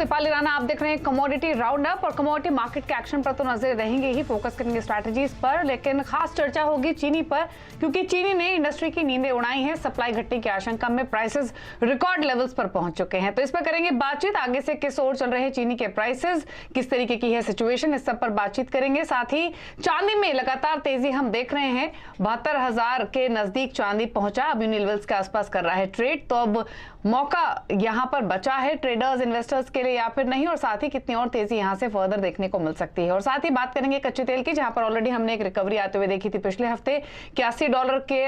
नेपाली राणा, आप देख रहे हैं कमोडिटी राउंड अप और कमोडिटी मार्केट के एक्शन पर तो नजर रहेंगे ही, फोकस करेंगे स्ट्रैटेजीज पर, लेकिन खास चर्चा होगी चीनी पर, क्योंकि चीनी ने इंडस्ट्री की नींदें उड़ाई हैं। सप्लाई घटने की आशंका में प्राइसेस रिकॉर्ड लेवल्स पर पहुंच चुके हैं। तो इस पर करेंगे बातचीत, आगे से किस ओर चल रहे हैं चीनी के प्राइसेस, किस तरीके की है सिचुएशन, इस सब पर बातचीत करेंगे। साथ ही चांदी में लगातार तेजी हम देख रहे हैं, 72,000 के नजदीक चांदी पहुंचा, अब इन लेवल्स के आसपास कर रहा है ट्रेड। तो अब मौका यहां पर बचा है ट्रेडर्स इन्वेस्टर्स के लिए या फिर नहीं, और साथ ही कितनी और तेजी यहां से फर्दर देखने को मिल सकती है। और साथ ही बात करेंगे कच्चे तेल की, जहां पर ऑलरेडी हमने एक रिकवरी आते हुए देखी थी पिछले हफ्ते। $81 के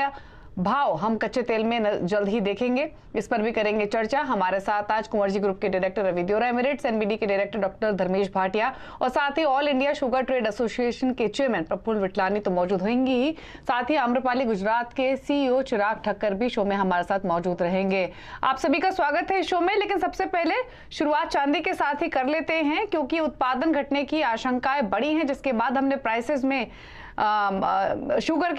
भाव हम कच्चे तेल में जल्द ही देखेंगे, इस पर भी करेंगे चर्चा। हमारे साथ आज कुंवरजी ग्रुप के director Ravi Deora, Emirates NBD के डायरेक्टर डॉक्टर धर्मेश भाटिया और साथ ही All India sugar trade association के चेयरमैन प्रफुल्ल विटलानी तो मौजूद होंगी ही। साथ ही आम्रपाली गुजरात के सीईओ चिराग ठक्कर भी शो में हमारे साथ मौजूद रहेंगे। आप सभी का स्वागत है इस शो में। लेकिन सबसे पहले शुरुआत चांदी के साथ ही कर लेते हैं, क्योंकि उत्पादन घटने की आशंकाएं बड़ी हैं, जिसके बाद हमने प्राइसेस में शुगर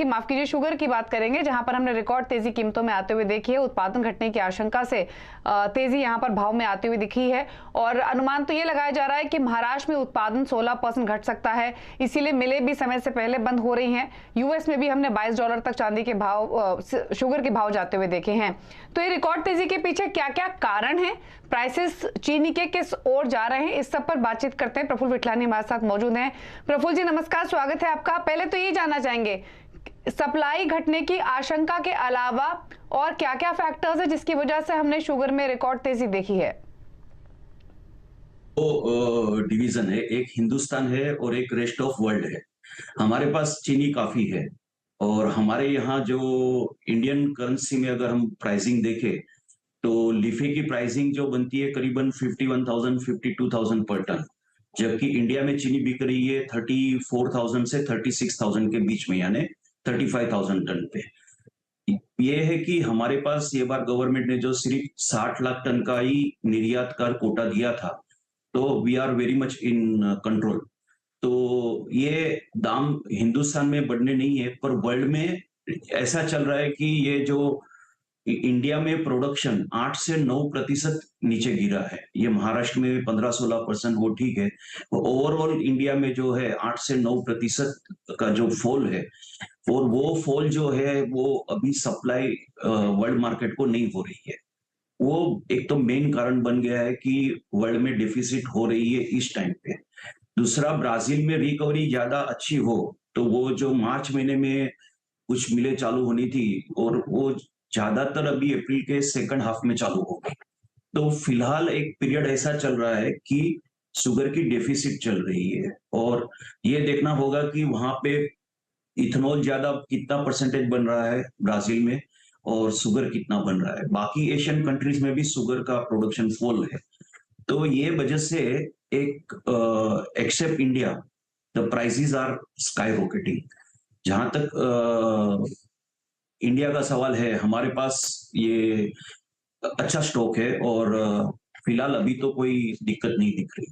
की बात करेंगे, जहां पर हमने रिकॉर्ड तेजी कीमतों में आते हुए देखी है। उत्पादन घटने की आशंका से तेजी यहां पर भाव में आती हुई दिखी है, और अनुमान तो ये लगाया जा रहा है कि महाराष्ट्र में उत्पादन 16% घट सकता है, इसीलिए मिलें भी समय से पहले बंद हो रही हैं। यूएस में भी हमने $22 तक चांदी के भाव, शुगर के भाव जाते हुए देखे हैं। तो ये रिकॉर्ड तेजी के पीछे क्या क्या कारण है, प्राइसेस चीनी के किस ओर जा रहे हैं, इस सब पर बातचीत करते हैं। प्रफुल्ल विटलानी हमारे साथ मौजूद हैं। प्रफुल्ल जी नमस्कार, स्वागत है आपका। पहले तो ये जानना चाहेंगे, सप्लाई घटने की आशंका के अलावा और क्या क्या फैक्टर्स है जिसकी वजह से हमने शुगर में रिकॉर्ड तेजी देखी है? दो डिवीजन है, एक हिंदुस्तान है और एक रेस्ट ऑफ वर्ल्ड है। हमारे पास चीनी काफी है, और हमारे यहाँ जो इंडियन करेंसी में अगर हम प्राइसिंग देखें तो लिफे की प्राइसिंग जो बनती है करीबन 51,000 52,000 पर टन, जबकि इंडिया में चीनी बिक रही है 34,000 से 36,000 के बीच में, यानी 35,000 टन पे। ये है कि हमारे पास ये बार गवर्नमेंट ने जो सिर्फ 60 लाख टन का ही निर्यात का कोटा दिया था, तो we are very much in control. तो ये दाम हिंदुस्तान में बढ़ने नहीं है, पर वर्ल्ड में ऐसा चल रहा है कि ये जो इंडिया में प्रोडक्शन 8 से 9% नीचे गिरा है। ये महाराष्ट्र में 15-16%, वो ठीक है। ओवरऑल इंडिया में जो है 8 से 9% का जो फॉल है, और वो फॉल जो है वो अभी सप्लाई वर्ल्ड मार्केट को नहीं हो रही है। वो एक तो मेन कारण बन गया है कि वर्ल्ड में डेफिसिट हो रही है इस टाइम पे। दूसरा, ब्राजील में रिकवरी ज्यादा अच्छी हो तो वो जो मार्च महीने में कुछ मिलें चालू होनी थी, और वो ज्यादातर अभी अप्रैल के सेकंड हाफ में चालू होगी। तो फिलहाल एक पीरियड ऐसा चल रहा है कि शुगर की डेफिसिट चल रही है, और ये देखना होगा कि वहां पे इथेनॉल ज्यादा कितना परसेंटेज बन रहा है ब्राजील में, और शुगर कितना बन रहा है। बाकी एशियन कंट्रीज में भी शुगर का प्रोडक्शन फॉल है। तो ये वजह से एक except India the prices are sky rocketing. जहां तक इंडिया का सवाल है, हमारे पास ये अच्छा स्टॉक है, और फिलहाल अभी तो कोई दिक्कत नहीं दिख रही।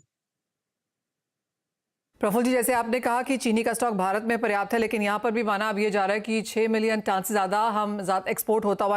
प्रफुल्ल जी, जैसे आपने कहा कि चीनी का स्टॉक भारत में पर्याप्त है, लेकिन यहाँ पर भी माना अब ये जा रहा है कि 6 मिलियन टन से ज्यादा एक्सपोर्ट होता हुआ